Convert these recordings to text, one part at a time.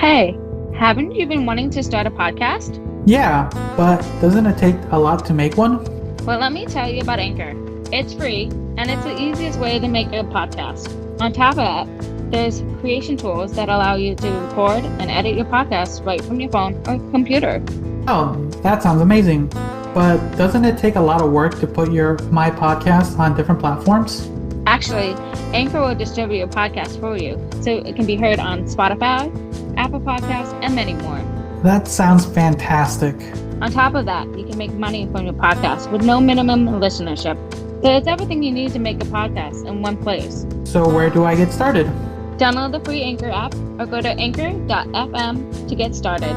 Hey, haven't you been wanting to start a podcast? Yeah, but doesn't it take a lot to make one? Well, let me tell you about Anchor. It's free, and it's the easiest way to make a podcast. On top of that, there's creation tools that allow you to record and edit your podcast right from your phone or computer. Oh, that sounds amazing. But doesn't it take a lot of work to put my podcast on different platforms? Actually, Anchor will distribute your podcast for you, so it can be heard on Spotify, Apple Podcasts, and many more. That sounds fantastic. On top of that, you can make money from your podcast with no minimum listenership. So it's everything you need to make a podcast in one place. So where do I get started? Download the free Anchor app or go to anchor.fm to get started.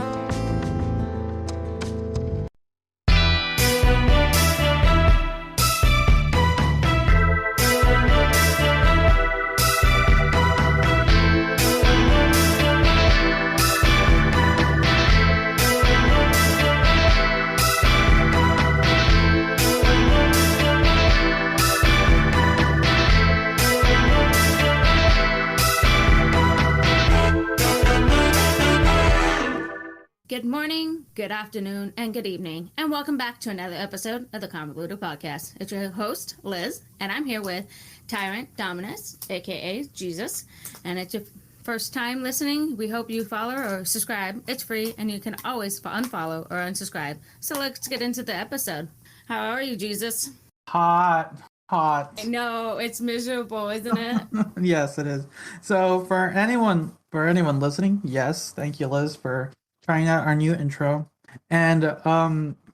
Good morning, good afternoon, and good evening, and welcome back to another episode of the Convoluted podcast. It's your host, Liz, and I'm here with Tyrant, Dominus, aka Jesus, and it's your first time listening. We hope you follow or subscribe. It's free, and you can always unfollow or unsubscribe. So let's get into the episode. How are you, Jesus? Hot. I know, it's miserable, isn't it? Yes, it is. So for anyone listening, yes, thank you, Liz, for trying out our new intro. And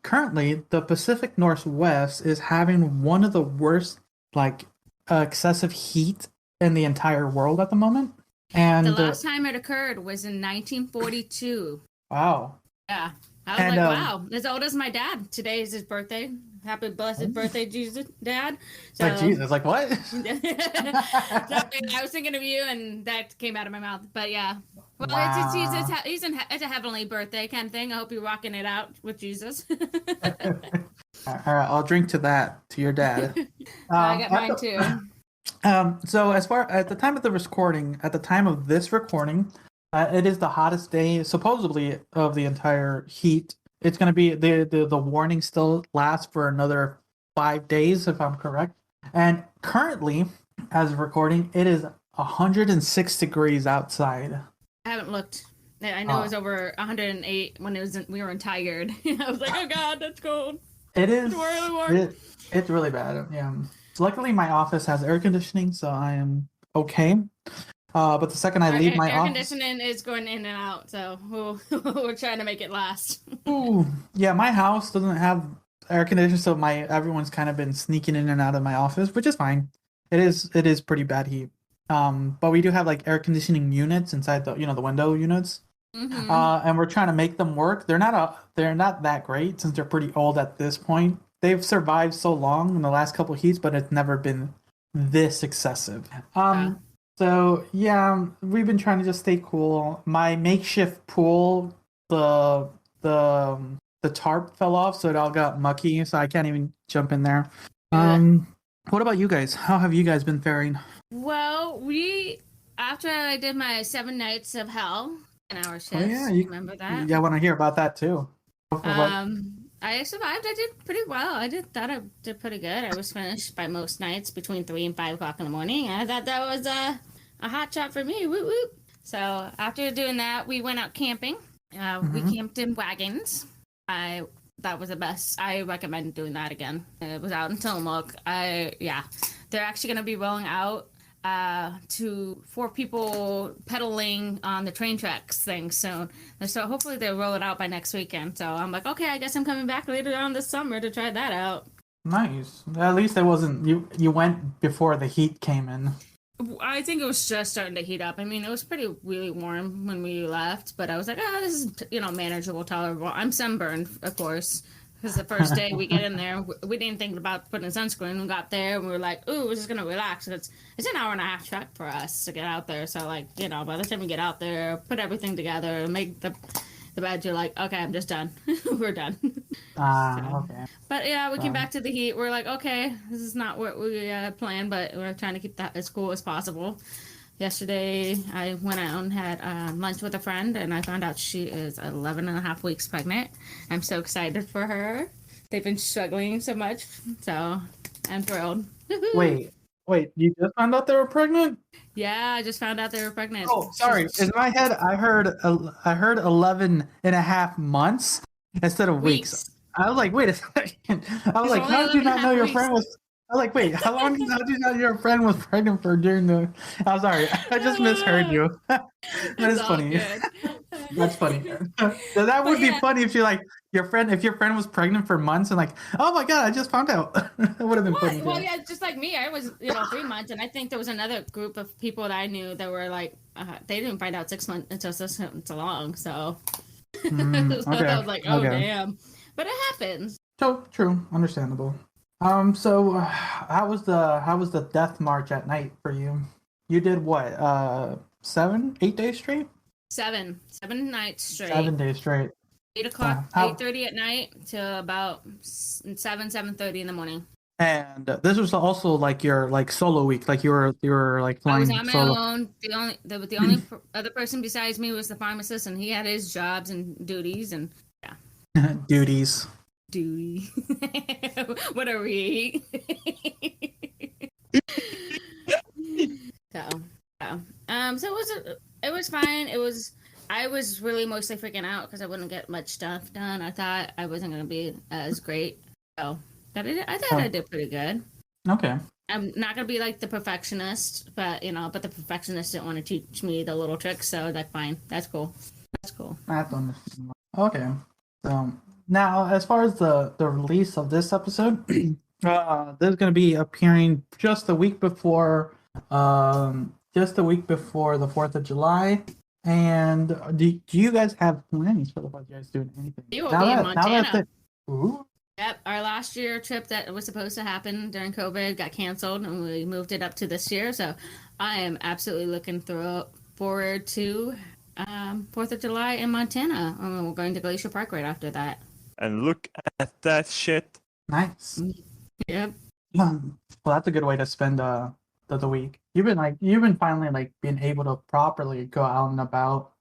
currently the Pacific Northwest is having one of the worst excessive heat in the entire world at the moment. And the last time it occurred was in 1942. Wow. Yeah. I was wow, as old as my dad. Today is his birthday. Happy blessed birthday, Jesus, Dad. So, like Jesus, like what? I was thinking of you, and that came out of my mouth. But yeah, well, wow. it's a heavenly birthday kind of thing. I hope you're rocking it out with Jesus. All right, I'll drink to that, to your dad. I got mine too. So as far at the time of this recording, it is the hottest day supposedly of the entire heat. It's going to be the warning still lasts for another 5 days, if I'm correct. And currently, as of recording, it is 106 degrees outside. I haven't looked. I know it was over 108 when we were tired. I was like, oh God, that's cold. It is. It's really warm. It's really bad. Yeah. So luckily, my office has air conditioning, so I am okay. But the second I leave my office, air conditioning is going in and out, so we're trying to make it last. Ooh, yeah, my house doesn't have air conditioning, so everyone's kind of been sneaking in and out of my office, which is fine. It is pretty bad heat. But we do have air conditioning units inside the window units, and we're trying to make them work. They're not that great since they're pretty old at this point. They've survived so long in the last couple of heats, but it's never been this excessive. So yeah, we've been trying to just stay cool. My makeshift pool, the tarp fell off, so it all got mucky, so I can't even jump in there. What about you guys? How have you guys been faring? Well, after I did my 7 nights of hell, 10-hour shifts. Oh yeah, you remember that? Yeah, I want to hear about that too. I survived. I did pretty well. I thought I did pretty good. I was finished by most nights between 3 and 5 o'clock in the morning. I thought that was a hot shot for me. Whoop whoop. So after doing that, we went out camping. We camped in wagons. That was the best. I recommend doing that again. It was out in Tillamook. They're actually going to be rolling out for people pedaling on the train tracks thing soon. So hopefully they'll roll it out by next weekend. So I'm like, okay, I guess I'm coming back later on this summer to try that out. Nice. At least it wasn't you went before the heat came in. I think it was just starting to heat up. I mean, it was really warm when we left, but I was like, this is, manageable, tolerable. I'm sunburned, of course, because the first day we get in there, we didn't think about putting sunscreen. We got there and we were like, ooh, we're just going to relax. And it's an hour and a half trek for us to get out there. So, by the time we get out there, put everything together, make the bed, you're like, okay, I'm just done. We're done. Okay. But yeah, we came back to the heat. We're like, okay, this is not what we planned, but we're trying to keep that as cool as possible. Yesterday, I went out and had lunch with a friend, and I found out she is 11 and a half weeks pregnant. I'm so excited for her. They've been struggling so much, so I'm thrilled. Wait, you just found out they were pregnant? Yeah, I just found out they were pregnant. Oh, sorry. In my head, I heard 11 and a half months instead of weeks. I was like, wait a second. I was like, how did you not know your friend was... I was like, wait, how did you not know your friend was pregnant for during the... I'm sorry, I just misheard you. That is funny. That's funny. So that would be funny if you like if your friend was pregnant for months and like, oh my god, I just found out. It would have been funny. Well, yeah, just like me, I was 3 months, and I think there was another group of people that I knew that were like, they didn't find out 6 months until so long. So, so I was like, oh damn, but it happens. So true, understandable. So how was the death march at night for you? You did what? 8 days straight? 7 nights straight. 7 days straight. 8 o'clock, 8:30 at night to about 7:30 in the morning. And this was also like your like solo week, like you were like flying. I was on my own. The only other person besides me was the pharmacist, and he had his jobs and duties, and yeah. Duties. Duty. Whatever he so it was fine. I was really mostly freaking out because I wouldn't get much stuff done. I thought I wasn't going to be as great. So I thought I did pretty good. Okay. I'm not going to be like the perfectionist, but the perfectionist didn't want to teach me the little tricks, so that's fine. That's cool. That's understandable. Okay. So now, as far as the release of this episode, this is going to be appearing just the week before the 4th of July. And do you guys have plans for the 4th? You guys doing anything? You will be in Montana. Yep, our last year trip that was supposed to happen during COVID got canceled, and we moved it up to this year. So I am absolutely looking forward to 4th of July in Montana. We're going to Glacier Park right after that. And look at that shit. Nice. Yep. Well, that's a good way to spend the week. You've been finally like being able to properly go out and about.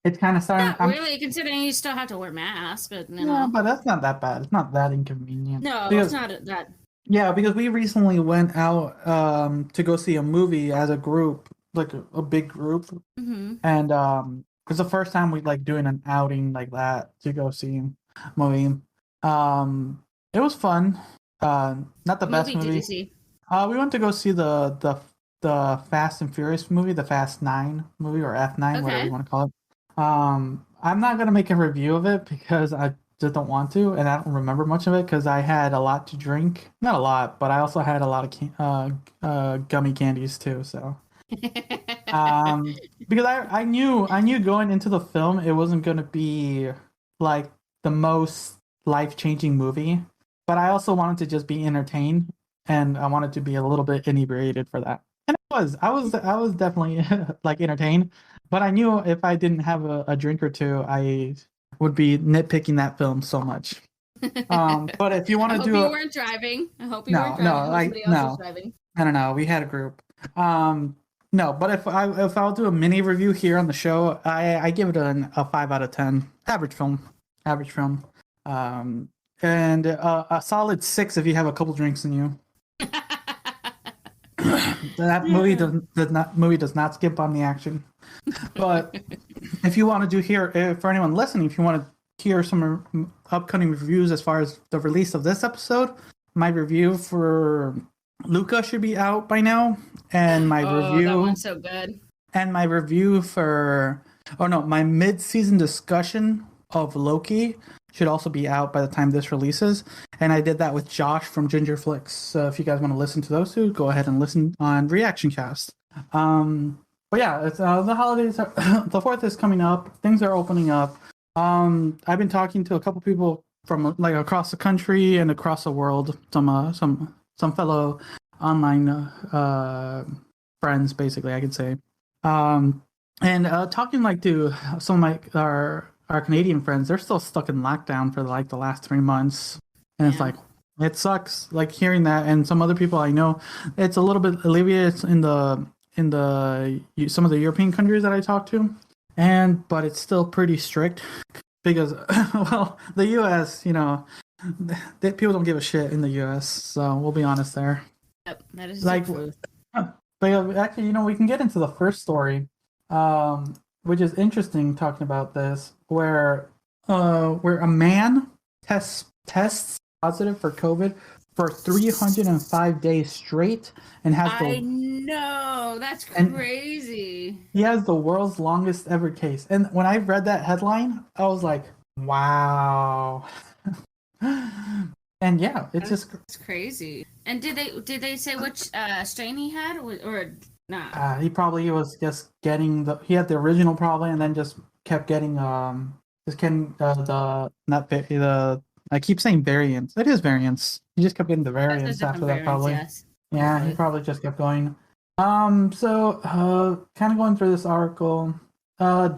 It's kind of starting. Not really, considering you still have to wear masks. But yeah, but that's not that bad. It's not that inconvenient. No, it's not that. Yeah, because we recently went out to go see a movie as a group, like a big group, and it's the first time we like doing an outing like that to go see a movie. It was fun. Not the best movie. Did you see? We went to go see the Fast and Furious movie, the Fast 9 movie, or F9, whatever you want to call it. I'm not gonna make a review of it because I just don't want to, and I don't remember much of it because I had a lot to drink. Not a lot, but I also had a lot of gummy candies too. So, because I knew going into the film it wasn't gonna be like the most life-changing movie, but I also wanted to just be entertained, and I wanted to be a little bit inebriated for that. And I was definitely like entertained, but I knew if I didn't have a drink or two, I would be nitpicking that film so much. But if you want to do, you weren't driving. I hope you weren't driving. No, driving. I don't know. We had a group. No, but if I'll do a mini review here on the show, I give it a 5 out of 10. Average film. And a solid 6 if you have a couple drinks in you. That movie does not skip on the action. But if you want to for anyone listening, if you want to hear some upcoming reviews as far as the release of this episode, my review for Luca should be out by now, and my review that one's so good. And my review my mid-season discussion of Loki should also be out by the time this releases. And I did that with Josh from Ginger Flicks. So if you guys want to listen to those two, go ahead and listen on Reaction Cast. But yeah, it's the holidays. The 4th is coming up. Things are opening up. I've been talking to a couple people from like across the country and across the world. Some fellow online friends, basically, I could say. And talking like to some of our Canadian friends, they're still stuck in lockdown for like the last 3 months, and it's like it sucks like hearing that. And some other people I know, it's a little bit alleviated in some of the European countries that I talked to, but it's still pretty strict because well, the U.S. People don't give a shit in the U.S. So we'll be honest there. Yep, that is Like, true. but actually, we can get into the first story, which is interesting. Talking about this, where a man tests positive for COVID for 305 days straight and has I know, that's crazy. he has the world's longest ever case. And when I read that headline, I was like, wow. And yeah, it's crazy. And did they say which strain he had or not? He probably was just getting he had the original probably, and then just kept getting I keep saying variants. It is variants. He just kept getting the variants after that, probably. Yes. Yeah, he probably just kept going. So kind of going through this article,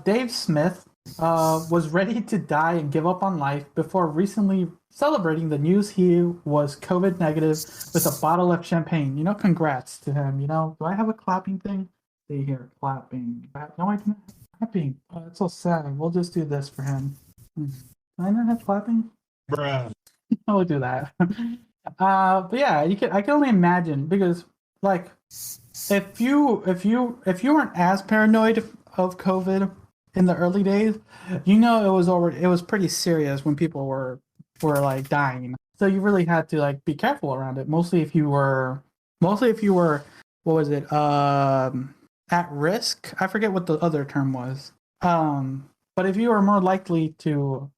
Dave Smith was ready to die and give up on life before recently celebrating the news he was COVID negative with a bottle of champagne. Congrats to him. Do I have a clapping thing? See here, clapping. No, I don't have clapping. Oh, that's so sad. We'll just do this for him. Do I not have clapping? Bruh. We'll do that. But yeah, I can only imagine, because like if you weren't as paranoid of COVID in the early days, it was pretty serious when people were like dying. So you really had to like be careful around it. Mostly if you were what was it? At risk. I forget what the other term was. But if you were more likely to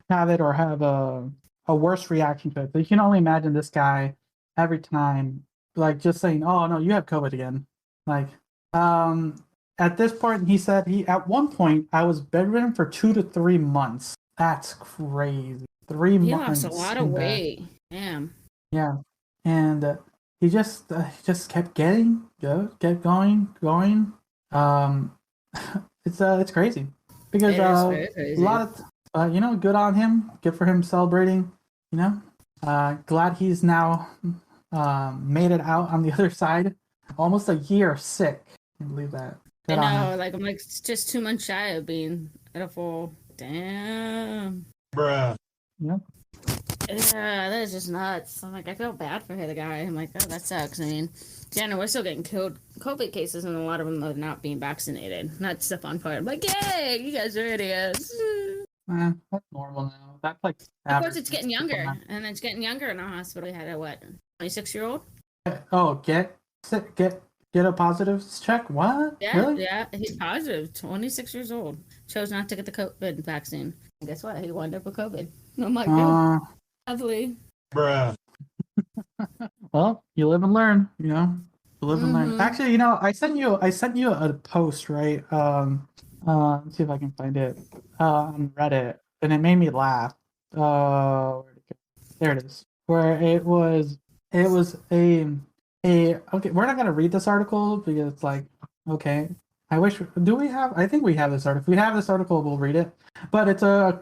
have it or have a worse reaction to it. So you can only imagine this guy every time, like, just saying, "Oh no, you have COVID again." Like, at this point, he said at one point I was bedridden for 2 to 3 months. That's crazy. 3 months. He lost a lot of weight. Damn. Yeah, and he just kept kept going. It's crazy because very crazy. a lot of good on him. Good for him celebrating. Glad he's now made it out on the other side. Almost a year sick. Can't believe that. Good on him. I'm like just 2 months shy of being at a full. Damn. Bruh. Yep. Yeah, that is just nuts. I'm like, I feel bad for the guy. I'm like, oh, that sucks. I mean, yeah, no, we're still getting COVID cases, and a lot of them are not being vaccinated. Not the fun part. I'm like, yay, you guys are idiots. That's normal now. That's like. Of course, it's getting younger, and it's getting younger in our hospital. We had a 26-year-old? Oh, get a positive check? What? Yeah, really? Yeah, he's positive. 26 years old. Chose not to get the COVID vaccine. And guess what? He wound up with COVID. I'm like, lovely. Bruh. Well, you live and learn. You live and learn. Actually, I sent you a post, right? Let's see if I can find it on Reddit, and it made me laugh. Where'd it go? There it is. Where it was a okay. We're not gonna read this article because it's like, okay. I think we have this article. If we have this article, we'll read it. But it's a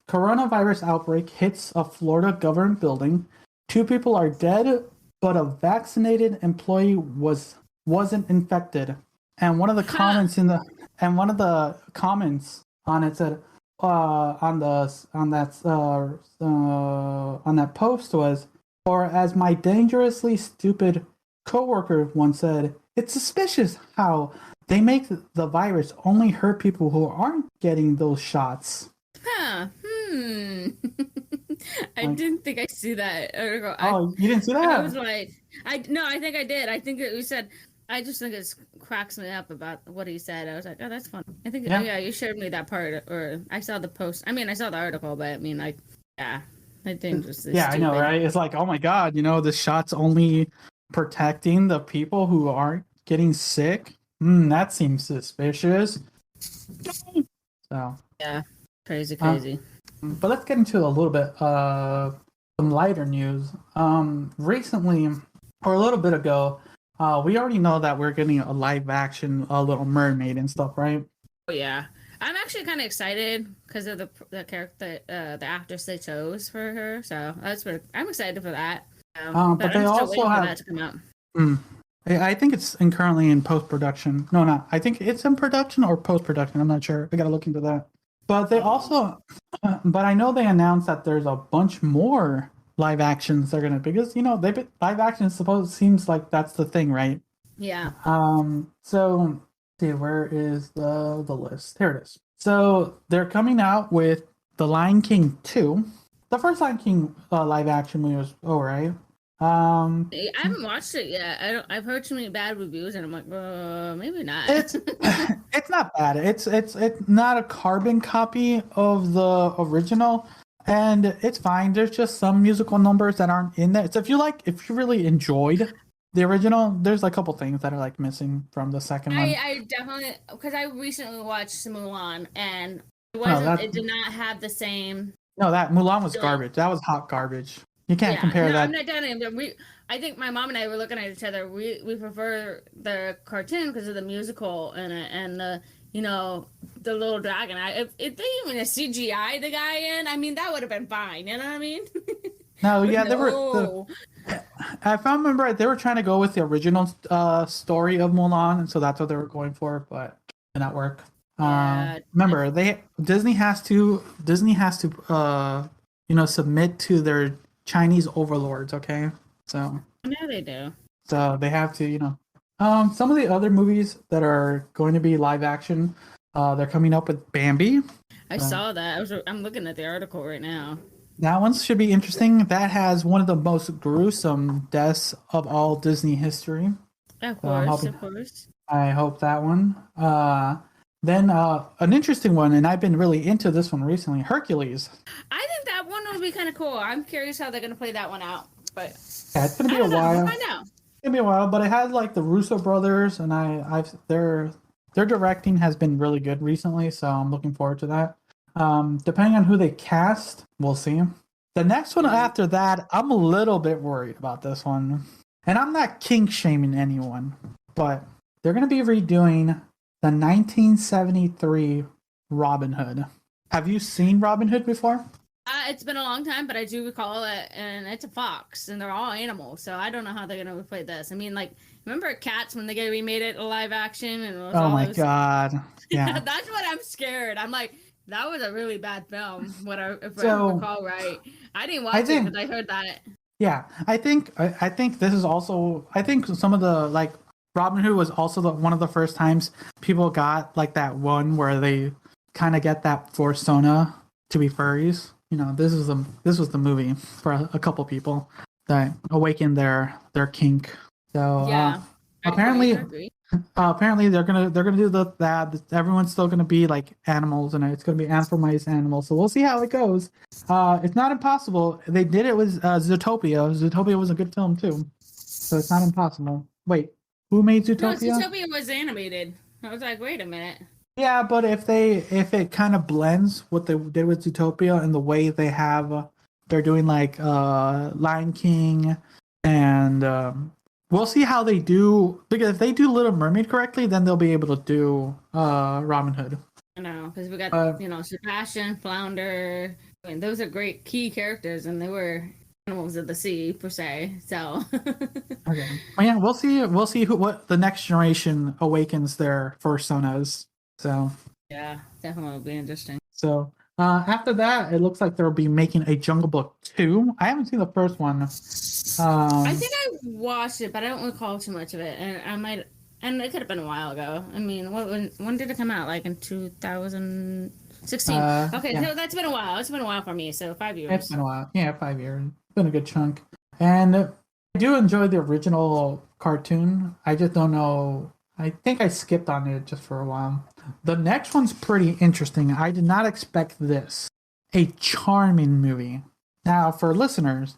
coronavirus outbreak hits a Florida government building. 2 people are dead, but a vaccinated employee wasn't infected. And one of the comments on it said, on that post was, or as my dangerously stupid coworker once said, it's suspicious how they make the virus only hurt people who aren't getting those shots. I didn't think I see that article. You didn't see that? I was like, I think I did. I think that you said, I just think it cracks me up about what he said. I was like, oh, that's fun. I think, you showed me that part, or I saw the post. I mean, I saw the article, but I mean, like, yeah, I think just yeah, stupid. I know, right? It's like, oh my god, the shot's only protecting the people who aren't getting sick. That seems suspicious. So yeah, crazy. But let's get into a little bit some lighter news. Recently, or a little bit ago, we already know that we're getting a live action Little Mermaid and stuff, right? Oh yeah, I'm actually kind of excited because of the character, the actress they chose for her. So I'm excited for that. But they also have that to come out. I think it's currently in post production. No, not. I think it's in production or post production. I'm not sure. I gotta look into that. But they also, but I know they announced that there's a bunch more live actions they're gonna, because they've been, live action seems like that's the thing, right? Yeah. So let's see, where is the list? Here it is. So they're coming out with The Lion King 2. The first Lion King live action movie was alright. I haven't watched it yet. I've heard too many bad reviews, and I'm like, maybe not. It's not bad. It's not a carbon copy of the original, and it's fine. There's just some musical numbers that aren't in there. So if you really enjoyed the original, there's a couple things that are like missing from the second one. I definitely, because I recently watched Mulan, and it did not have the same. No, that Mulan was garbage. That was hot garbage. You can't compare that. I'm not done. I think my mom and I were looking at each other. We prefer the cartoon because of the musical and the the little dragon. If they even a CGI the guy in, I mean, that would have been fine. You know what I mean? No, yeah, they were. If I remember right, they were trying to go with the original story of Mulan, and so that's what they were going for, but it did not work. Remember, Disney has to submit to their Chinese overlords. Okay, so I know they do. So they have to, some of the other movies that are going to be live action, they're coming up with Bambi. I saw that. I'm looking at the article right now. That one should be interesting. That has one of the most gruesome deaths of all Disney history. Of course. I hope that one. Then an interesting one, and I've been really into this one recently, Hercules. I think that one would be kind of cool. I'm curious how they're going to play that one out. But yeah, it's going to be a while. I know. It's going to be a while, but it has like the Russo brothers, and their directing has been really good recently, so I'm looking forward to that. Depending on who they cast, we'll see. The next one after that, I'm a little bit worried about this one. And I'm not kink shaming anyone, but they're going to be redoing the 1973 Robin Hood. Have you seen Robin Hood before? It's been a long time, but I do recall it, and it's a fox, and they're all animals, so I don't know how they're going to play this. I mean, like, remember Cats when they remade it a live action? And it was God. Yeah. That's what I'm scared. I'm like, that was a really bad film, if I recall right. I didn't watch it because I heard that. Yeah, I think this is also, I think some of the, like, Robin Hood was also one of the first times people got like that one where they kind of get that persona to be furries. This was the movie for a couple people that awakened their kink. So yeah, apparently they're gonna do that. Everyone's still gonna be like animals, and it's gonna be anthropomorphized animals. So we'll see how it goes. It's not impossible. They did it with Zootopia. Zootopia was a good film too, so it's not impossible. Wait. Who made Zootopia? No, Zootopia was animated. I was like, wait a minute. Yeah, but if it kind of blends what they did with Zootopia and the way they're doing like Lion King, and we'll see how they do, because if they do Little Mermaid correctly, then they'll be able to do Robin Hood. I know, because we got Sebastian, Flounder, and those are great key characters, and they were animals of the sea per se. So okay, well, yeah, we'll see what the next generation awakens their personas. So yeah, definitely will be interesting. So after that, it looks like they'll be making a Jungle Book 2. I haven't seen the first one. I think I watched it, but I don't recall too much of it, and it could have been a while ago. I mean, when did it come out? Like in 2016. Okay, yeah. So that's been a while. It's been a while for me. So 5 years. It's been a while. Yeah, 5 years. It's been a good chunk. And I do enjoy the original cartoon. I just don't know. I think I skipped on it just for a while. The next one's pretty interesting. I did not expect this. A Charming movie. Now, for listeners,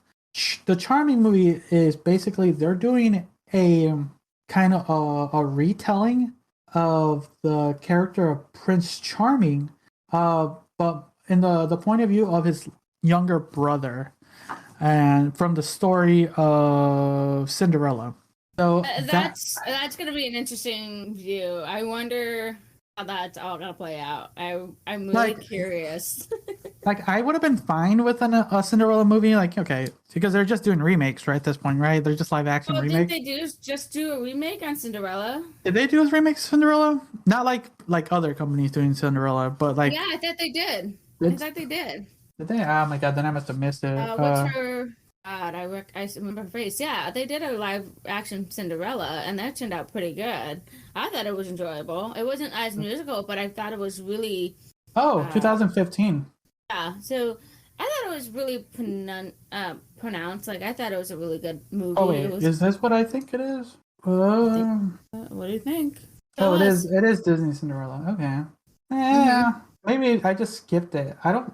the Charming movie is basically they're doing a kind of a retelling of the character of Prince Charming, but in the point of view of his younger brother, and from the story of Cinderella. So that's going to be an interesting view. I wonder how that's all going to play out. I'm really curious. Like, I would have been fine with a Cinderella movie. Like, okay, because they're just doing remakes, right? At this point, right? They're just live action Oh, did remakes. they just do a remake on Cinderella? Did they do a remake of Cinderella? Not like other companies doing Cinderella, but like, Yeah, I thought they did. I did, thought they did. did they? Oh my god, then I must have missed it. What's her? God, I remember her face. Yeah, they did a live action Cinderella, and that turned out pretty good. I thought it was enjoyable. It wasn't as musical, but I thought it was really 2015. yeah. So I thought it was really pronounced. Like I thought it was a really good movie. Oh wait, is this what I think it is? What do you think? Oh, it is. It is Disney Cinderella. Okay. Yeah. Maybe I just skipped it. I don't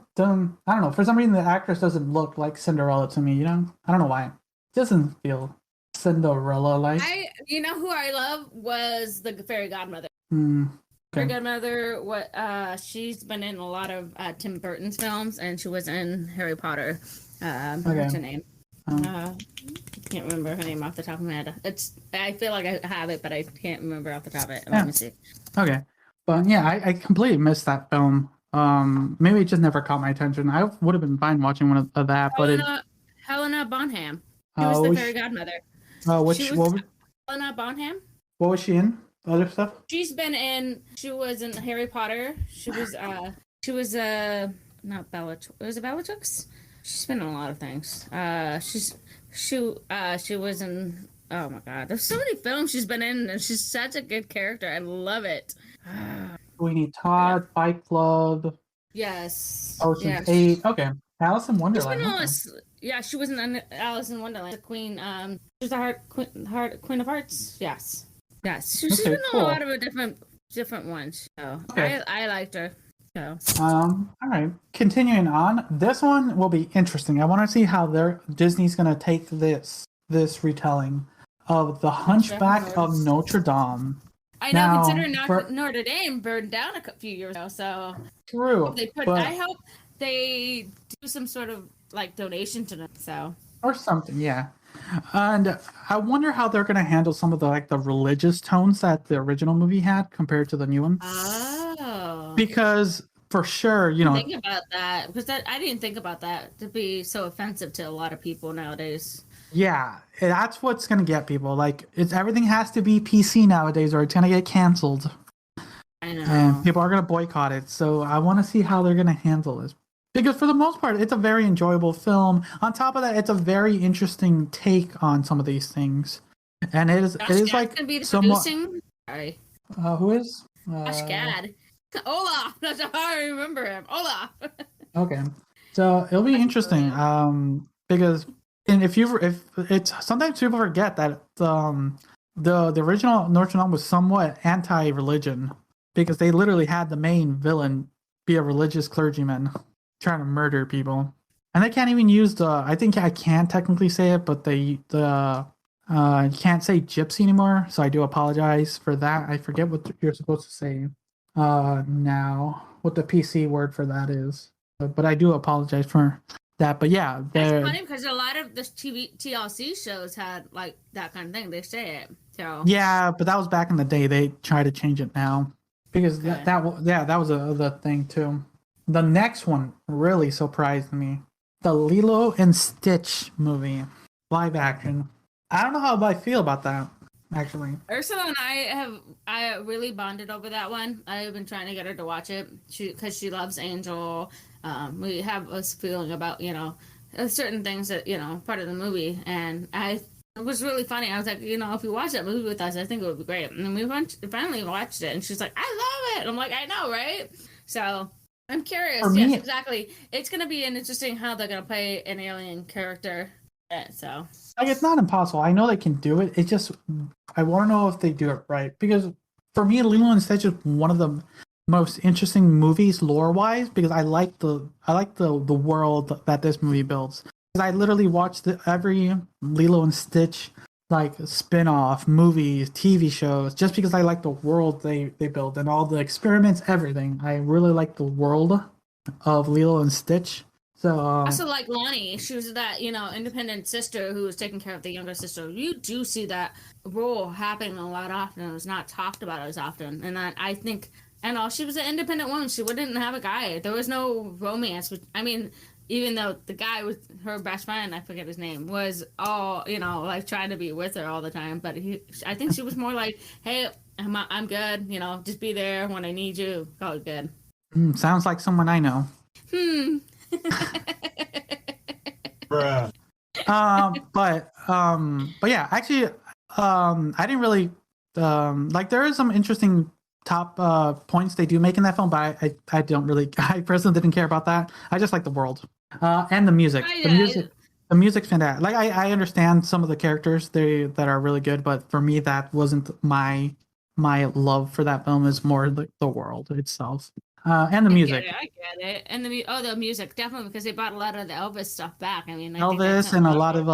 know. For some reason, the actress doesn't look like Cinderella to me. You know, I don't know why. It doesn't feel Cinderella-like. You know who I love was the fairy godmother. Okay. Fairy godmother. She's been in a lot of Tim Burton's films, and she was in Harry Potter. What's her name? I can't remember her name off the top of my head. I feel like I have it, but I can't remember off the top of it. Let me see. Okay. But yeah, I completely missed that film. Maybe it just never caught my attention. I would have been fine watching one of that, Helena Bonham. She was the fairy godmother. Helena Bonham. What was she in? Other stuff? She was in Harry Potter. She was not Bellatrix. Was it Bellatrix? She's been in a lot of things. She was in, oh my god, there's so many films she's been in, and she's such a good character. I love it. Sweeney Todd, Fight Club. Yes. Ocean's 8. Okay. Alice in Wonderland. Yeah, she was in Alice in Wonderland. The queen, she's the Queen of Hearts. Yes. She's been in a lot of different ones. So I liked her. So. All right. Continuing on, this one will be interesting. I want to see how Disney's gonna take this retelling of The Hunchback of Notre Dame. I know, considering Notre Dame burned down a few years ago, so true. I hope they do some sort of like donation to them, so or something, yeah. And I wonder how they're gonna handle some of the religious tones that the original movie had compared to the new one. Oh, because for sure, think about that because I didn't think about that to be so offensive to a lot of people nowadays. Yeah, that's what's gonna get people. Like, everything has to be PC nowadays, or it's gonna get canceled. I know. And people are gonna boycott it. So I want to see how they're gonna handle this, because for the most part, it's a very enjoyable film. On top of that, it's a very interesting take on some of these things, and it is like gonna be somewhat. Producing? Sorry. Who is? Josh Gad. Olaf. That's how I remember him. Olaf. Okay, so it'll be interesting. Because. And if it's sometimes people forget that the original Notre Dame was somewhat anti-religion, because they literally had the main villain be a religious clergyman trying to murder people, and they can't even use I think I can technically say it, but you can't say gypsy anymore, so I do apologize for that. I forget what you're supposed to say now, what the PC word for that is, but I do apologize for that. But yeah, that's funny because a lot of the TLC shows had like that kind of thing. They say it. So yeah, but that was back in the day. They try to change it now because that was the thing too. The next one really surprised me. The Lilo and Stitch movie, live action. I don't know how I feel about that, actually. Ursula and I really bonded over that one. I've been trying to get her to watch it because she loves Angel. We have a feeling about, certain things that, part of the movie. And it was really funny. I was like, if you watch that movie with us, I think it would be great. And then we finally watched it, and she's like, I love it. I'm like, I know, right? So I'm curious. Yes, exactly. It's going to be interesting how they're going to play an alien character. So it's not impossible. I know they can do it. It's just I want to know if they do it right, because for me, Lilo and Stitch is one of the most interesting movies lore-wise, because I like the world that this movie builds. I literally watched every Lilo and Stitch spin-off movies, TV shows, just because I like the world they build and all the experiments, everything. I really like the world of Lilo and Stitch. So also like Lonnie, she was that independent sister who was taking care of the younger sister. You do see that role happening a lot often. It was not talked about as often, and that I think And all she was an independent woman. She wouldn't have a guy. There was no romance. I mean, even though the guy was her best friend, I forget his name, was all, like trying to be with her all the time. But I think she was more like, hey, I'm good. Just be there when I need you. Oh, good. Sounds like someone I know. Bruh. But yeah, actually, I didn't really like. There is some interesting top points they do make in that film, but I don't really. I personally didn't care about that. I just like the world and the music. The music's fantastic. Like I understand some of the characters that are really good, but for me, that wasn't my love for that film. Is more the world itself. And the music. I get it. And the music, definitely, because they brought a lot of the Elvis stuff back. I mean, Elvis and a lot of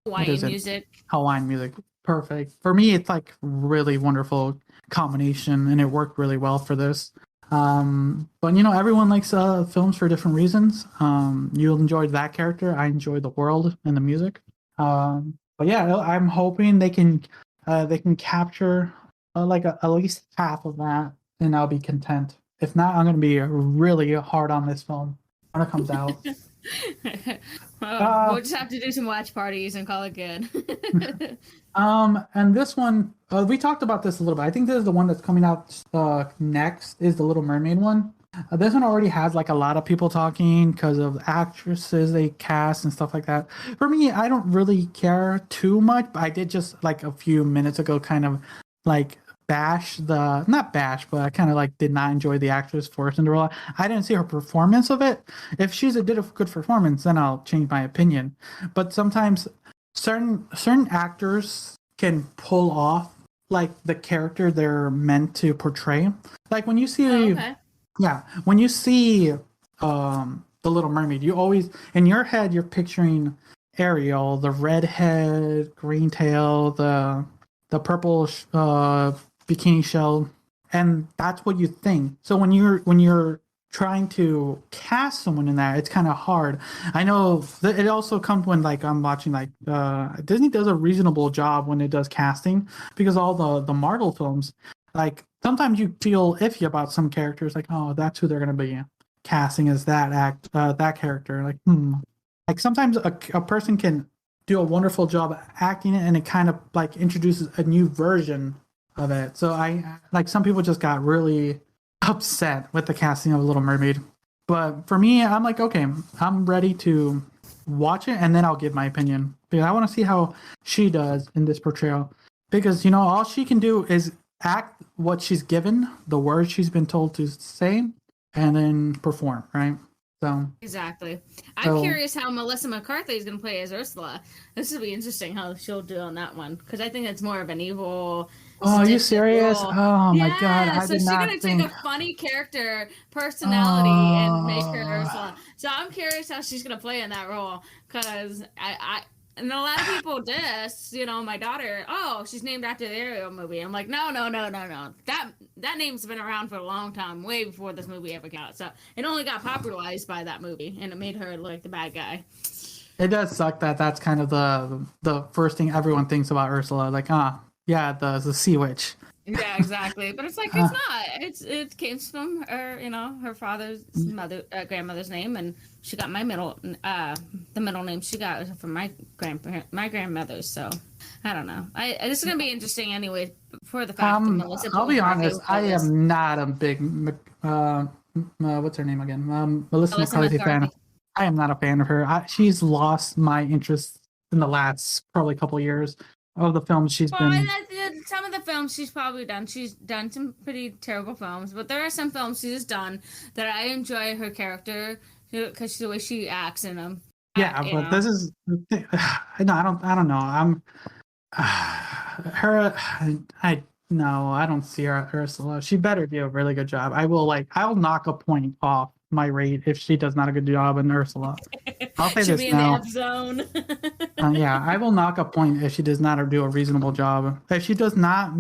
Hawaiian music. Hawaiian music. Perfect. For me, it's like really wonderful combination, and it worked really well for this. But everyone likes films for different reasons. You enjoyed that character. I enjoyed the world and the music. But yeah, I'm hoping they can capture at least half of that, and I'll be content. If not, I'm going to be really hard on this film when it comes out. We'll just have to do some watch parties and call it good. And this one, we talked about this a little bit. I think this is the one that's coming out next, is the Little Mermaid one. This one already has like a lot of people talking because of actresses they cast and stuff like that. For me, I don't really care too much, but I did just like a few minutes ago kind of like not bash, but I kind of like did not enjoy the actress for Cinderella. I didn't see her performance of it. If she did a good performance, then I'll change my opinion. But sometimes certain actors can pull off like the character they're meant to portray. Like when you see, when you see the Little Mermaid, you always in your head you're picturing Ariel, the redhead, green tail, the purple bikini shell, and that's what you think. So when you're trying to cast someone in that, it's kind of hard. I know it also comes when like I'm watching like Disney does a reasonable job when it does casting, because all the Marvel films, like sometimes you feel iffy about some characters, like, oh, that's who they're going to be casting as that character. Like sometimes a person can do a wonderful job acting it, and it kind of like introduces a new version of it. So I like some people just got really upset with the casting of Little Mermaid. But for me, I'm like, okay, I'm ready to watch it, and then I'll give my opinion, because I want to see how she does in this portrayal. Because all she can do is act what she's given, the words she's been told to say, and then perform, right? So exactly. I'm curious how Melissa McCarthy is going to play as Ursula. This will be interesting how she'll do on that one, because I think it's more of an evil. Oh, are you serious? Role. Oh my god! I so did she's not gonna think... take a funny character personality and make her Ursula. So I'm curious how she's gonna play in that role, because I and a lot of people diss, my daughter. Oh, she's named after the Ariel movie. I'm like, no. That name's been around for a long time, way before this movie ever came out. So it only got popularized by that movie, and it made her look like the bad guy. It does suck that that's kind of the first thing everyone thinks about Ursula. Like, yeah, the sea witch. Yeah, exactly. But it's like, it's not. It came from her, her father's grandmother's name, and she got the middle name she got was from my grandmother's. So I don't know. This is gonna be interesting anyway. For the fact that Melissa. I'll be honest. I am not a big what's her name again? Melissa McCarthy fan. I am not a fan of her. She's lost my interest in the last probably couple of years of the films she's been. Some of the films she's probably done. She's done some pretty terrible films, but there are some films she's done that I enjoy her character, because the way she acts in them. Yeah, but this is no, I don't know. I don't see her Ursula. She better do a really good job. I'll knock a point off my rate if she does not a good job in Ursula. I'll say She'll this be now. in the F zone. Yeah, I will knock a point if she does not do a reasonable job. If she does not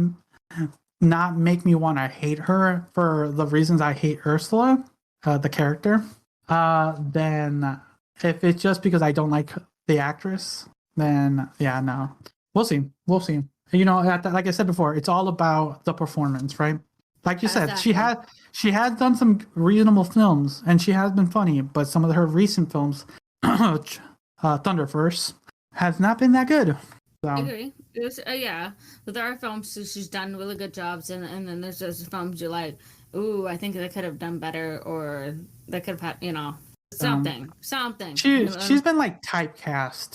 make me want to hate her for the reasons I hate Ursula, the character, then if it's just because I don't like the actress, then yeah, no. We'll see. like I said before, it's all about the performance, right? Like you said, Exactly. she has done some reasonable films, and she has been funny. But some of her recent films, Thunderverse, has not been that good. So, I agree. It was, yeah. With our films, she's done really good jobs, and then there's those films you're like, ooh, I think they could have done better, or they could have had, something. she's been like typecast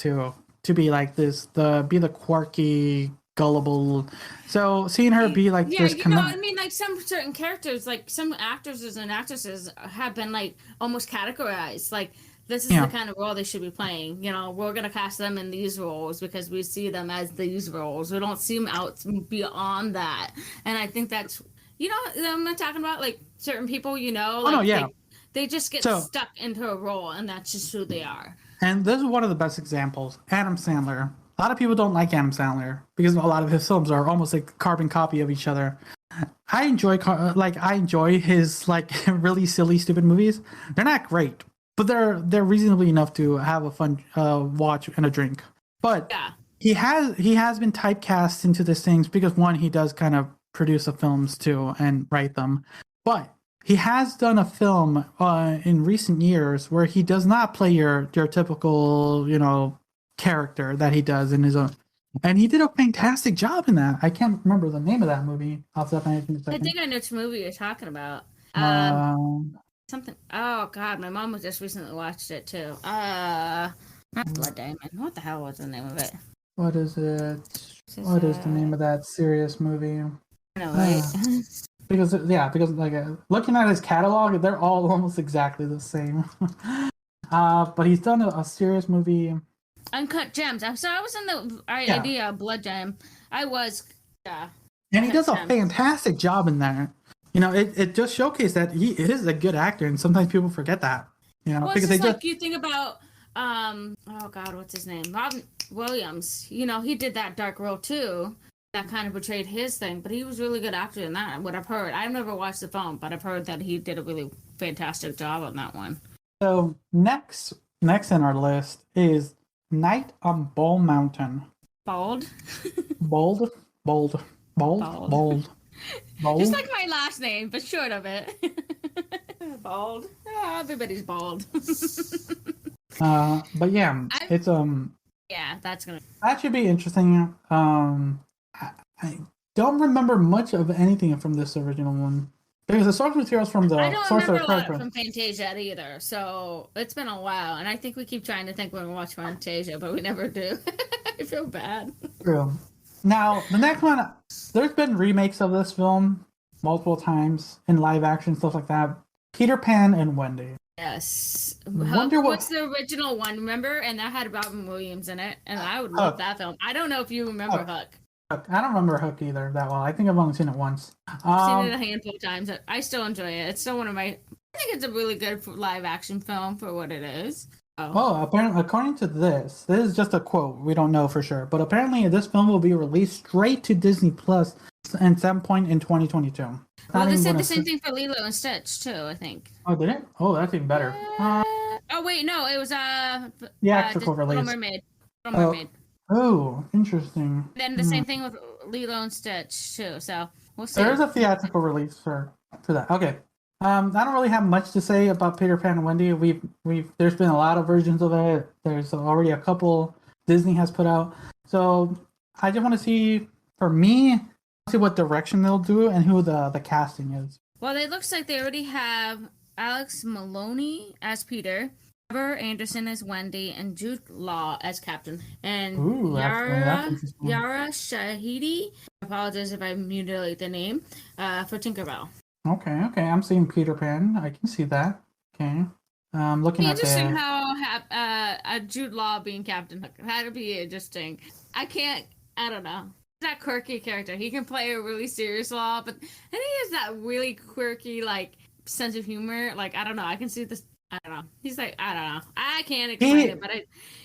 to be like this, be the quirky, gullible. So seeing her be like Yeah, this I mean, like some certain characters, like some actors and actresses have been like almost categorized. Like this is the kind of role they should be playing. We're gonna cast them in these roles because we see them as these roles. We don't see them out beyond that. And I think that's, I'm not talking about like certain people. Oh no, yeah. They just get stuck into a role, and that's just who they are. And this is one of the best examples. Adam Sandler. A lot of people don't like Adam Sandler because a lot of his films are almost like carbon copy of each other. I enjoy his like really silly, stupid movies. They're not great, but they're reasonably enough to have a fun watch and a drink. But Yeah. he has been typecast into these things because one, he does kind of produce the films too and write them, but he has done a film in recent years where he does not play your typical, character that he does in his own. And he did a fantastic job in that. I can't remember the name of that movie off the top of my head. I think I know which movie you're talking about. Something. Oh God, my mom just recently watched it too. Not Blood Diamond. What the hell was the name of it? What is it? What is the name of that serious movie? I know, right? Because like looking at his catalog, they're all almost exactly the same. But he's done a serious movie. Uncut Gems. I was in the idea of Blood Gem. I was, yeah. And he does a fantastic job in that. It just showcased that he is a good actor, and sometimes people forget that. Well, because it's just like you think about, oh God, what's his name? Robin Williams. He did that dark role too. That kind of portrayed his thing, but he was a really good actor in that. What I've heard, I've never watched the film, but I've heard that he did a really fantastic job on that one. So next in our list is Night on Bull Mountain. Bold. Bold. Just like my last name, but short of it. Bald. Oh, everybody's bald. But yeah, it's yeah, that should be interesting. I don't remember much of anything from this original one because the source materials from the I don't source remember a lot from from Fantasia either, so it's been a while, and I think we keep trying to think we're gonna watch Fantasia, but we never do. I feel bad. True. Now the next one, there's been remakes of this film multiple times in live action stuff like that. Peter Pan and Wendy. Yes. What's the original one? Remember? And that had Robin Williams in it, and I would love that film. I don't know if you remember Hook. I don't remember Hook either that well. I think I've only seen it once. I've seen it a handful of times. I still enjoy it. It's still one of my. I think it's a really good live action film for what it is. Oh. Well, apparently, according to this is just a quote. We don't know for sure, but apparently, this film will be released straight to Disney Plus at some point in 2022. Well, they said the same thing for Lilo and Stitch too. I think. Oh, did it? Oh, that's even better. Oh wait, no, it was theatrical release. Little Mermaid. Little Mermaid. Oh, interesting. Then the same thing with Lilo and Stitch too. So we'll see. There's a theatrical release for that. Okay. I don't really have much to say about Peter Pan and Wendy. There's been a lot of versions of it. There's already a couple Disney has put out. So I just want to see, for me, see what direction they'll do and who the casting is. Well, it looks like they already have Alex Maloney as Peter, Trevor Anderson as Wendy, and Jude Law as Captain. And Yara Shahidi, I apologize if I mutilate the name, for Tinkerbell. Okay. I'm seeing Peter Pan. I can see that. Okay. Looking at interesting how Jude Law being Captain Hook. That'd be interesting. I don't know. That quirky character. He can play a really serious Law, but and he has that really quirky sense of humor. I don't know. I can see this. I don't know. He's I don't know. I can't explain it, but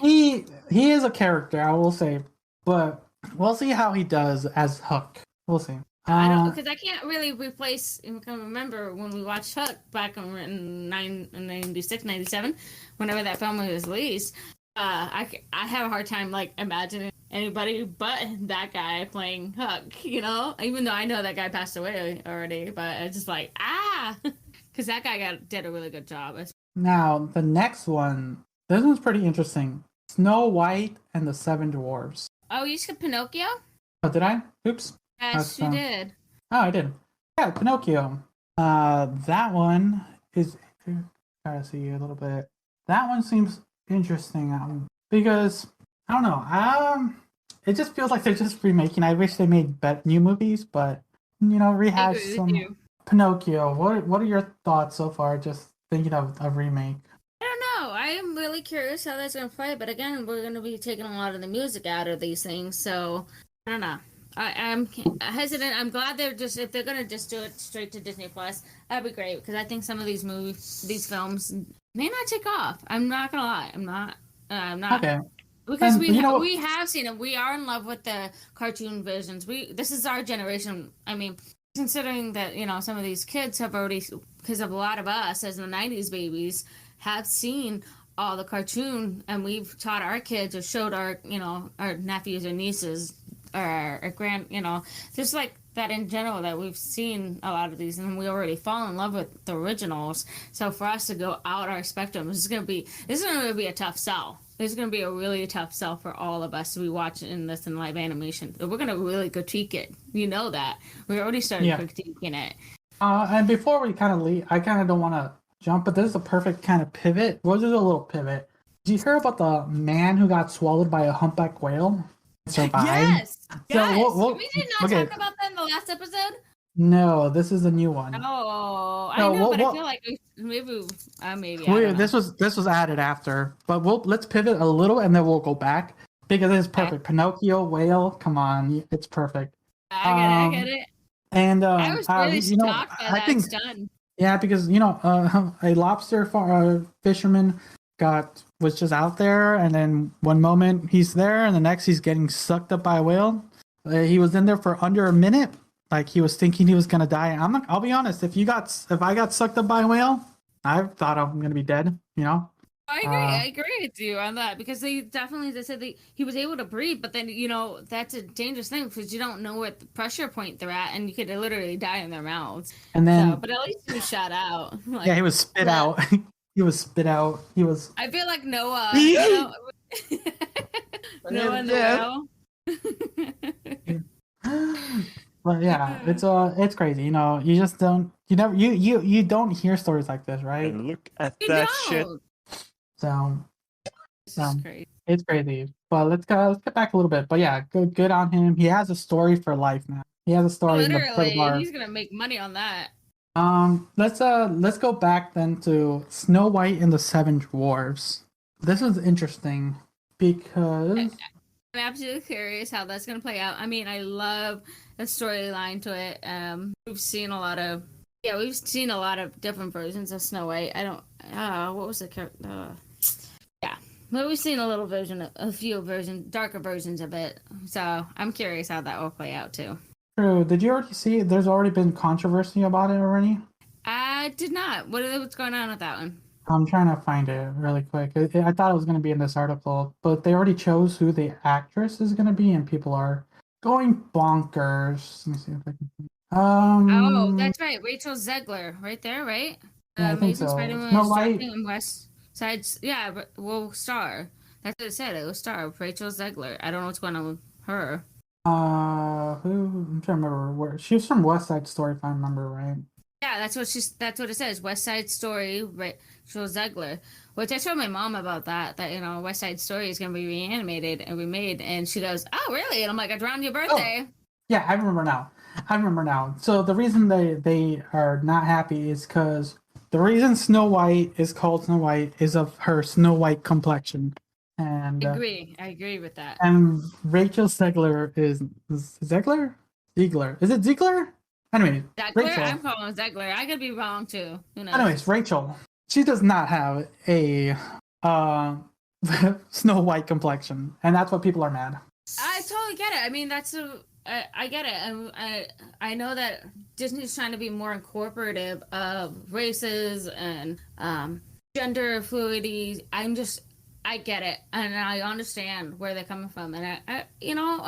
he is a character, I will say, but we'll see how he does as Hook. We'll see. I don't know, because I can't really replace. I can remember when we watched Hook back in 96, 97, whenever that film was released. I have a hard time imagining anybody but that guy playing Hook, even though I know that guy passed away already, but it's just like, because that guy did a really good job. Now, the next one, this one's pretty interesting. Snow White and the Seven Dwarves. Oh, you said Pinocchio? Oh, did I? Oops. Yes, you did. Oh, I did. Yeah, Pinocchio. That one is, try to see a little bit. That one seems interesting because, I don't know, it just feels like they're just remaking. I wish they made new movies, but, rehash some. Pinocchio, what are your thoughts so far, just thinking of a remake? I don't know. I am really curious how that's going to play, but again, we're going to be taking a lot of the music out of these things, so I don't know. I'm hesitant. I'm glad if they're going to just do it straight to Disney Plus, that'd be great, because I think some of these films may not take off. I'm not going to lie. I'm not. Okay. Because we have seen it. We are in love with the cartoon versions. This is our generation. I mean, considering that, some of these kids have already, because of a lot of us as the 90s babies, have seen all the cartoon, and we've taught our kids or showed our nephews or nieces or our just like that in general, that we've seen a lot of these and we already fall in love with the originals. So for us to go out our spectrum, this is going to be a tough sell. This is going to be a really tough sell for all of us to be watching this in live animation. We're going to really critique it. You know that. We already started critiquing it. And before we kind of leave, I kind of don't want to jump, but this is a perfect kind of pivot. We'll just do a little pivot. Did you hear about the man who got swallowed by a humpback whale? Survived? Yes. So we did not talk about that in the last episode? No, this is a new one. Oh, I know, but I feel like maybe. This was added after, but let's pivot a little and then we'll go back because it's perfect. Pinocchio, whale, come on, it's perfect. I get it. And I was really shocked by that. It's done. Yeah, because a lobster fisherman was just out there, and then one moment he's there, and the next he's getting sucked up by a whale. He was in there for under a minute. Like, he was thinking he was gonna die. I'll be honest. If I got sucked up by a whale, I thought I'm gonna be dead. I agree with you on that, because they said that he was able to breathe, but then that's a dangerous thing because you don't know what the pressure point they're at, and you could literally die in their mouths. And then, but at least he was shot out. Like, he was spit out. He was spit out. He was. I feel like Noah. Noah and the whale. But yeah, it's crazy. You just don't. You don't hear stories like this, right? And look at that shit. So, crazy. It's crazy. But let's get back a little bit. But yeah, good on him. He has a story for life now. He has a story. Literally, he's gonna make money on that. Let's go back then to Snow White and the Seven Dwarves. This is interesting because I'm absolutely curious how that's gonna play out. I mean, I love the storyline to it. We've seen a lot of different versions of Snow White. I don't. What was the character? But we've seen a few darker versions of it. So I'm curious how that will play out too. True. Did you already see? There's already been controversy about it already. I did not. What's going on with that one? I'm trying to find it really quick. I thought it was going to be in this article, but they already chose who the actress is going to be, and people are going bonkers. Let me see if I can. Oh, that's right. Rachel Zegler, right there, right? Yeah, I think so. Snow White. West Side, will star. That's what it said. It will star Rachel Zegler. I don't know what's going on with her. I'm trying to remember where she was from. West Side Story, if I remember right. Yeah, that's what it says. West Side Story, Rachel Zegler. Which I told my mom about that West Side Story is going to be reanimated and remade, and she goes, "Oh, really?" And I'm like, "It's around your birthday." Oh, yeah, I remember now. So the reason they are not happy is because the reason Snow White is called Snow White is of her snow white complexion. And I agree with that. And Rachel Zegler is Zegler? Ziegler. Is it Ziegler? Anyway, Rachel. I'm calling Zegler. I could be wrong too. Who knows? Anyways, Rachel. She does not have a snow white complexion, and that's what people are mad. I totally get it. I mean, I get it. I know that Disney's trying to be more incorporative of races and gender fluidity. I get it, and I understand where they're coming from, and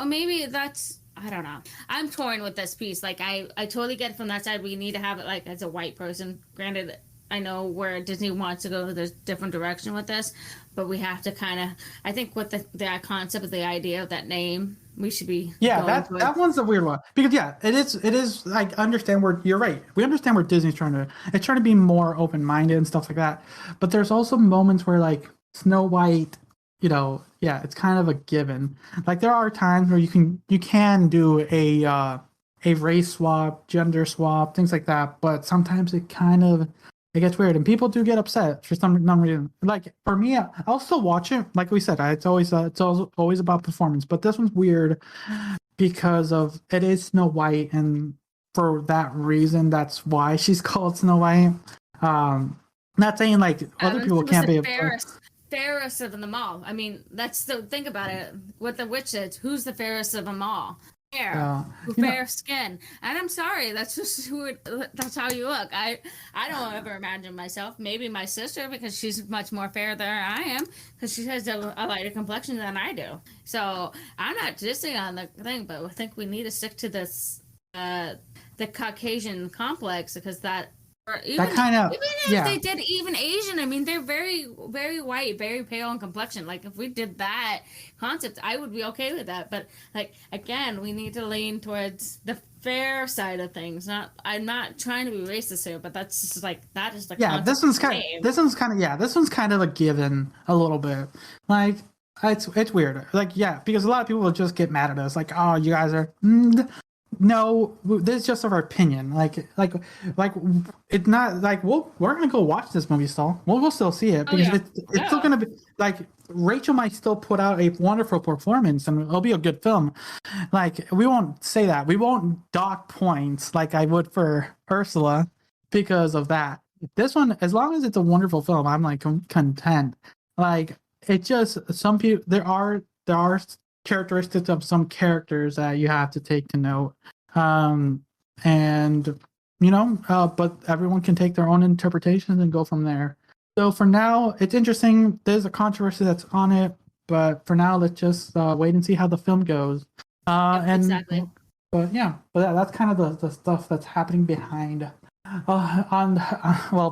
maybe that's, I don't know. I'm torn with this piece. Like, I totally get it from that side. We need to have it like as a white person. Granted, I know where Disney wants to go the different direction with this, but we have to kind of. I think with the concept of the idea of that name, we should be. That one's a weird one because it is like understand where you're right. We understand where Disney's trying to be more open minded and stuff like that. But there's also moments where like Snow White, it's kind of a given. Like there are times where you can do a race swap, gender swap, things like that. But sometimes it gets weird, and people do get upset for some reason. Like for me, I'll still watch it. Like we said, it's always about performance. But this one's weird because of it is Snow White, and for that reason, that's why she's called Snow White. Not saying like other people can't be. Fairest of them all. I mean, that's the think about it. With the witches, who's the fairest of them all? Fair skin. And I'm sorry, that's just that's how you look. I don't ever imagine myself. Maybe my sister, because she's much more fair than I am, because she has a lighter complexion than I do. So I'm not dissing on the thing, but I think we need to stick to this the Caucasian complex, because that. Or even if they did even Asian, I mean, they're very, very white, very pale in complexion. Like, if we did that concept, I would be okay with that. But, like, again, we need to lean towards the fair side of things. I'm not trying to be racist here, but that's just like, that is the concept. This one's kind of a given a little bit. Like, it's weird. Like, because a lot of people will just get mad at us. Like, oh, you guys are... No, this is just our opinion. Like it's not like we're gonna go watch this movie still. We'll still see it because it's still gonna be like Rachel might still put out a wonderful performance and it'll be a good film. Like we won't say that. We won't dock points like I would for Ursula because of that. This one, as long as it's a wonderful film, I'm like content. Like it just some people there are characteristics of some characters that you have to take to note, but everyone can take their own interpretations and go from there. So for now, it's interesting. There's a controversy that's on it, but for now, let's just wait and see how the film goes. Exactly. But that's kind of the stuff that's happening behind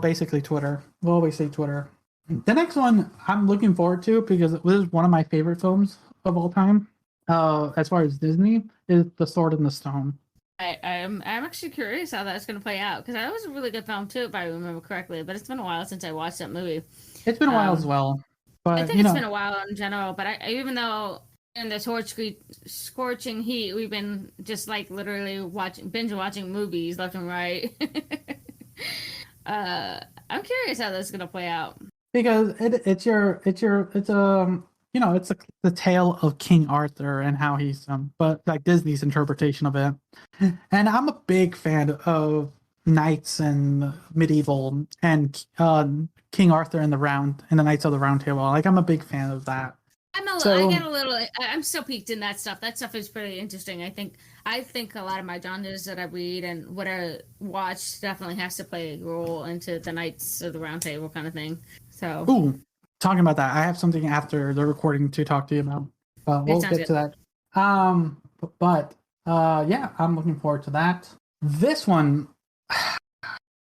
basically Twitter. We'll always say Twitter. The next one I'm looking forward to because this is one of my favorite films of all time, as far as Disney, is The Sword in the Stone. I'm actually curious how that's going to play out, because that was a really good film too, if I remember correctly. But it's been a while since I watched that movie. It's been a while as well. But I think it's been a while in general. But even though in the scorching heat, we've been just like literally binge watching movies left and right. I'm curious how that's going to play out. Because it's the tale of King Arthur and how he's but like Disney's interpretation of it. And I'm a big fan of knights and medieval and King Arthur and the Knights of the Round Table. Like I'm a big fan of that. I'm still peaked in that stuff. That stuff is pretty interesting. I think a lot of my genres that I read and what I watch definitely has to play a role into the Knights of the Round Table kind of thing. So, talking about that, I have something after the recording to talk to you about. We'll get to that. But I'm looking forward to that. This one,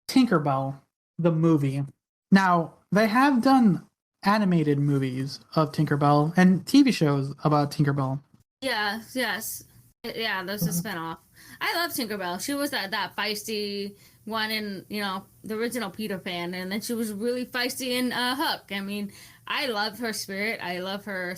Tinkerbell, the movie. Now, they have done animated movies of Tinkerbell and TV shows about Tinkerbell. Yes. Yeah, there's a spinoff. I love Tinkerbell. She was that feisty one in, the original Peter Pan, and then she was really feisty in Hook. I mean, I love her spirit. I love her,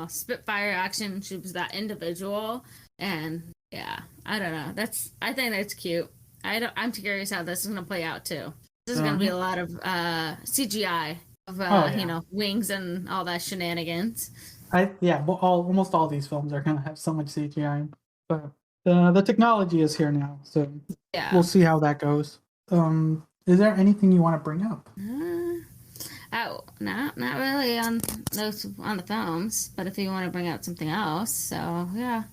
spitfire action. She was that individual, and I don't know. I think that's cute. I'm curious how this is going to play out too. This is going to be a lot of CGI of wings and all that shenanigans. Almost all these films are going to have so much CGI, but the technology is here now, so we'll see how that goes. Is there anything you want to bring up? Not really on the films, but if you want to bring out something else, so yeah.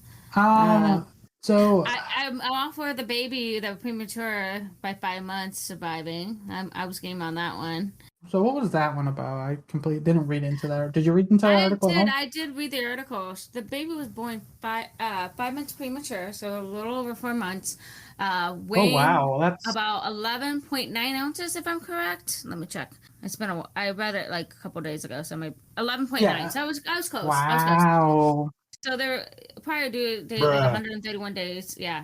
So I'm all for the baby, the premature by 5 months surviving. I was game on that one. so what was that one about? I completely didn't read into that. Did you read into that article? I did read the article. The baby was born 5 months premature, so a little over 4 months. Oh Weighing wow, that's about 11.9 ounces, if I'm correct. Let me check. It's been I read it like a couple days ago, so my 11.9. Yeah. So I was close. I was close. Wow. So their prior due date was 131 days. Yeah.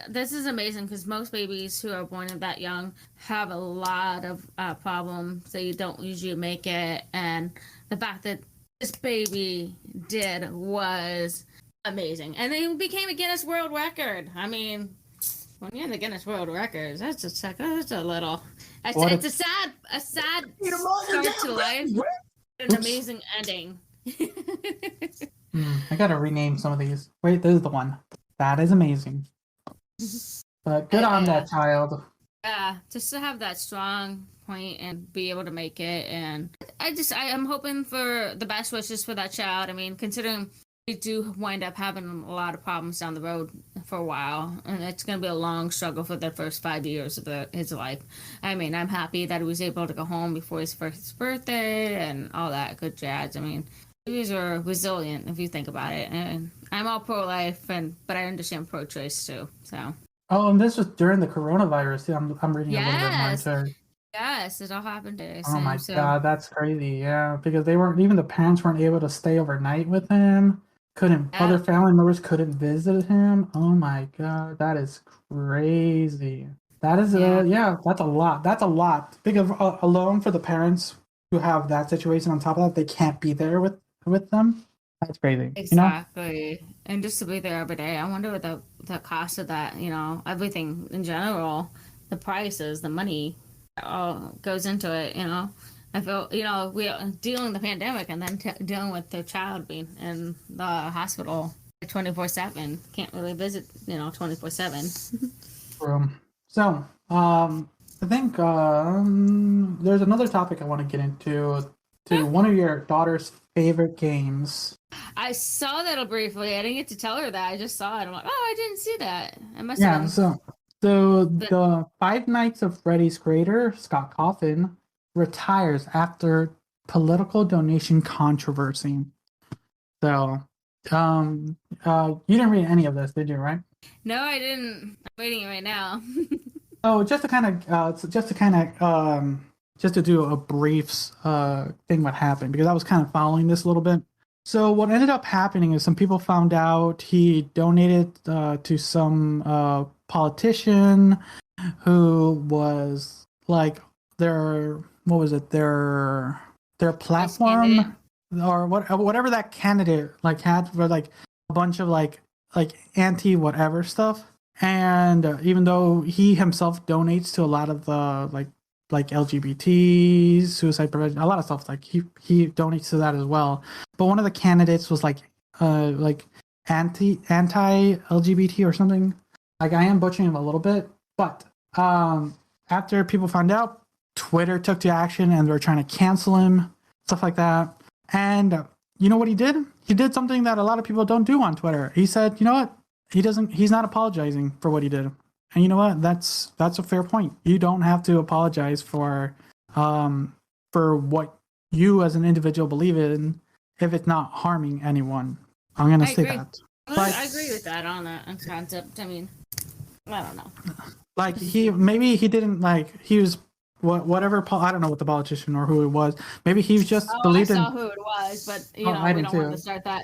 This is amazing because most babies who are born that young have a lot of problems. They don't usually make it, and the fact that this baby did was amazing, and they became a Guinness World Record. I mean, when you're in the Guinness World Records, that's just like it's a little. It's a sad start to life, an amazing ending. I gotta rename some of these. Wait, there's the one. That is amazing. But good on that child. Yeah, just to have that strong point and be able to make it, and I'm hoping for the best wishes for that child. I mean, considering we do wind up having a lot of problems down the road for a while, and it's going to be a long struggle for the first 5 years of his life. I mean, I'm happy that he was able to go home before his first birthday and all that good jazz. I mean, babies are resilient if you think about it, and I'm all pro-life, but I understand pro-choice too. So. Oh, and this was during the coronavirus. Yeah, I'm reading a little bit more into it. Yes, it all happened today. Oh my God, that's crazy. Yeah, because even the parents weren't able to stay overnight with him. Other family members couldn't visit him. Oh my God, that is crazy. That is that's a lot. That's a lot. Because alone for the parents who have that situation on top of that, they can't be there with them. That's crazy. Exactly. You know? And just to be there every day, I wonder what the cost of that, everything in general, the prices, the money, all goes into it, I feel, we are dealing with the pandemic and then dealing with the child being in the hospital 24/7. Can't really visit, 24/7. So, I think there's another topic I want to get into. One of your daughter's favorite games. I saw that briefly. I didn't get to tell her that. I just saw it. I'm like, oh, I didn't see that. I must have been... So the Five Nights at Freddy's creator, Scott Cawthon, retires after political donation controversy. So, you didn't read any of this, did you? Right? No, I didn't. I'm reading it right now. Oh, just to do a brief thing what happened, because I was kind of following this a little bit. So what ended up happening is some people found out he donated to some politician who was like their platform or whatever that candidate had for like a bunch of like anti whatever stuff. And even though he himself donates to a lot of the like LGBT, suicide prevention, a lot of stuff, like he donates to that as well. But one of the candidates was like anti LGBT or something. Like, I am butchering him a little bit, but after people found out, Twitter took to action and they're trying to cancel him, stuff like that. And you know what he did? He did something that a lot of people don't do on Twitter. He said, you know what? He's not apologizing for what he did. And you know what? That's a fair point. You don't have to apologize for what you as an individual believe in if it's not harming anyone. I'm gonna say that. I agree with that on that concept. I mean, I don't know. Like he was whatever. I don't know what the politician or who it was. Maybe he just believed in. I saw who it was, but we don't want to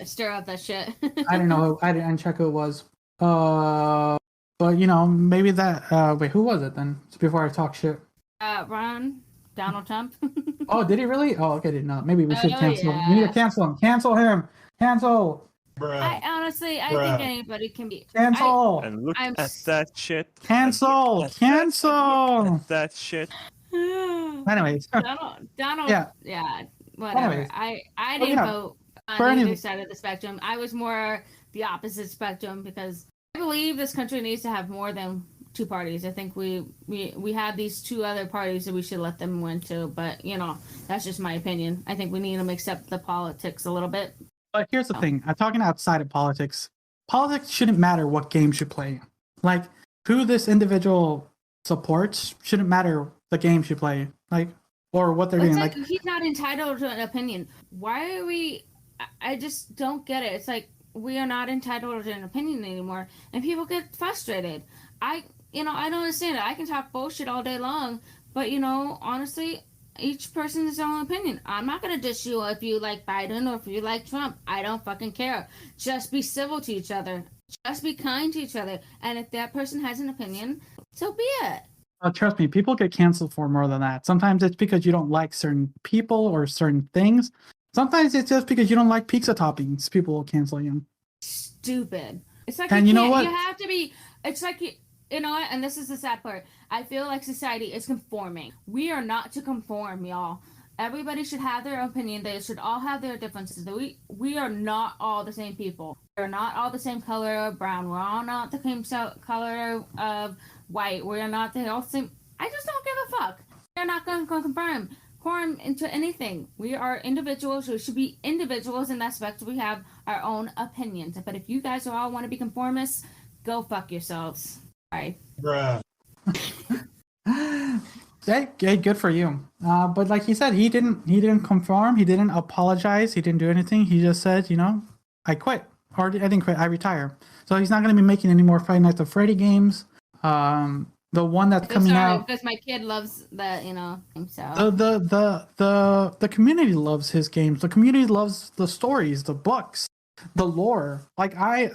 stir up that shit. I don't know. I didn't check who it was. But maybe that. Wait, who was it then? Before I talk shit. Donald Trump. Oh, did he really? Oh, okay, did not. Maybe we should cancel him. We need to cancel him. Cancel him. Cancel. I honestly think anybody can be. Cancel. And look at that shit. Cancel. Cancel. That shit. Anyways. Donald. Yeah. Whatever. Anyways. I didn't vote on either side of the spectrum. I was more the opposite spectrum because I believe this country needs to have more than two parties. I think we have these two other parties that we should let them win too. But that's just my opinion. I think we need to mix up the politics a little bit. But here's the thing. I'm talking outside of politics. politics shouldn't matter what games you play. Like, who this individual supports shouldn't matter the games you play, like, or what they're doing. Like, he's not entitled to an opinion. Why are we? I just don't get it. It's like we are not entitled to an opinion anymore, and people get frustrated. I don't understand it. I can talk bullshit all day long, but honestly, each person has their own opinion. I'm not gonna diss you if you like Biden or if you like Trump. I don't fucking care. Just be civil to each other. Just be kind to each other. And if that person has an opinion, so be it. Trust me, people get canceled for more than that. Sometimes it's because you don't like certain people or certain things. Sometimes it's just because you don't like pizza toppings. People will cancel you. Stupid. It's like, and you know what? You have to be. It's like you know what? And this is the sad part. I feel like society is conforming. We are not to conform, y'all. Everybody should have their opinion. They should all have their differences. We are not all the same people. We're not all the same color of brown. We're all not the same color of white. We're not all the same. I just don't give a fuck. We're not going to conform into anything. We are individuals. We should be individuals in that aspect. We have our own opinions. But if you guys all want to be conformists, go fuck yourselves. Bye. Bruh. Hey, good for you. But like he said, he didn't conform. He didn't apologize. He didn't do anything. He just said, I quit. Or I didn't quit. I retire. So he's not going to be making any more Five Nights at Freddy games. The one that's coming out because my kid loves that, so the community loves his games. The community loves the stories, the books, the lore. Like I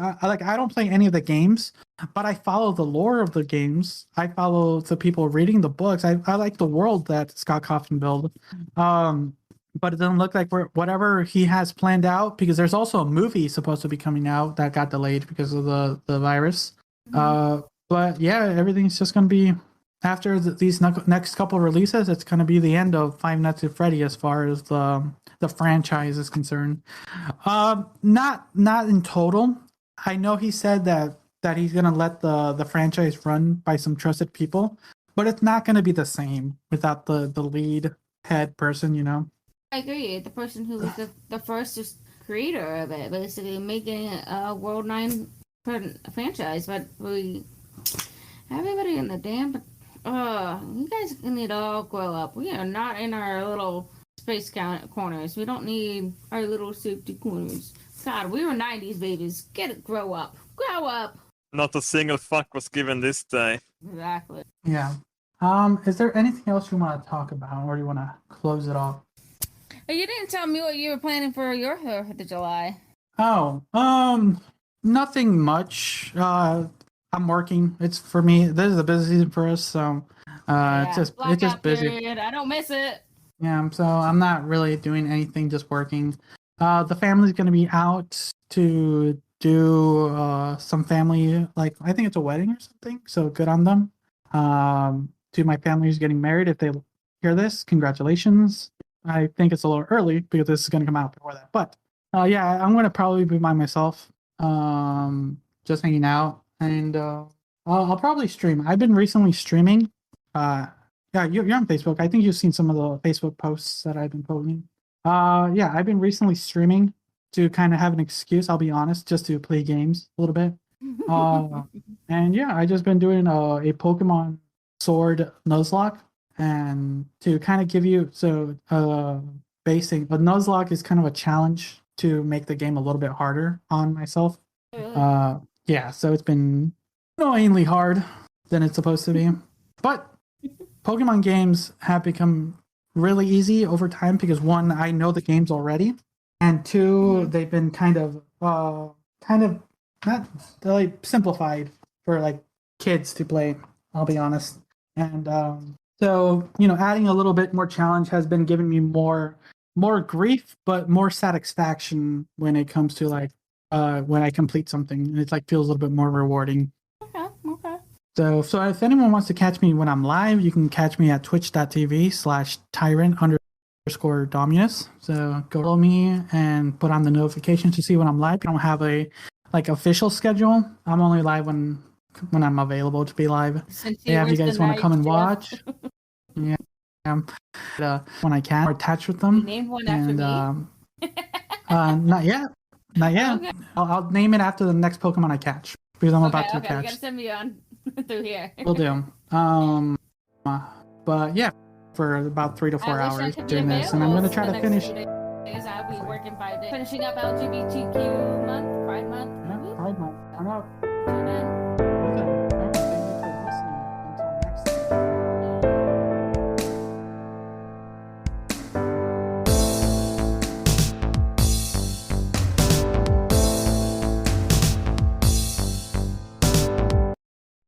don't play any of the games, but I follow the lore of the games. I follow the people reading the books. I like the world that Scott Cawthon built. But it doesn't look like whatever he has planned out, because there's also a movie supposed to be coming out that got delayed because of the virus. Mm-hmm. But yeah, everything's just going to be, after these next couple of releases, it's going to be the end of Five Nights at Freddy as far as the franchise is concerned. Not in total. I know he said that he's going to let the franchise run by some trusted people, but it's not going to be the same without the lead head person, I agree. The person who was the first creator of it, basically making a World 9 franchise, but everybody in the damn, you guys need to all grow up. We are not in our little space corners. We don't need our little safety corners. God, we were 90s babies. Grow up. Not a single fuck was given this day. Exactly. Yeah. Is there anything else you want to talk about, or do you want to close it off? You didn't tell me what you were planning for your 4th of July. Oh, nothing much. I'm working. It's for me. This is a busy season for us, so it's just busy. Period. I don't miss it. Yeah, so I'm not really doing anything, just working. The family's gonna be out to do some family, like I think it's a wedding or something. So good on them. To my family who's getting married, if they hear this, congratulations. I think it's a little early because this is gonna come out before that. But yeah, I'm gonna probably be by myself, just hanging out. And I'll probably stream. I've been recently streaming. Yeah, you're on Facebook. I think you've seen some of the Facebook posts that I've been posting. Yeah, I've been recently streaming to kind of have an excuse, I'll be honest, just to play games a little bit. And yeah, I just been doing a Pokemon Sword Nuzlocke, and to kind of give you basic. A Nuzlocke is kind of a challenge to make the game a little bit harder on myself. Yeah, so it's been annoyingly hard than it's supposed to be. But Pokemon games have become really easy over time because, one, I know the games already, and two, they've been kind of not like simplified for like kids to play, I'll be honest. And so, adding a little bit more challenge has been giving me more grief, but more satisfaction when it comes to like when I complete something, and it like feels a little bit more rewarding. Okay. So if anyone wants to catch me when I'm live, you can catch me at twitch.tv/Tyrant_Dominus. So go follow me and put on the notifications to see when I'm live. I don't have a official schedule. I'm only live when I'm available to be live. Yeah, if you guys want to come and watch. Yeah. When I can, or attach with them. You named one after me. Not yet. Not yet. Okay. I'll name it after the next Pokemon I catch because I'm about to Okay, you catch. gotta send me on through here. Will do. But yeah, for about 3 to 4 I wish I hours could be doing this, and I'm available gonna try for to the finish. next 2 days. I'll be working 5 days. Finishing up LGBTQ month, Pride month. Yeah, Pride Month. I'm up.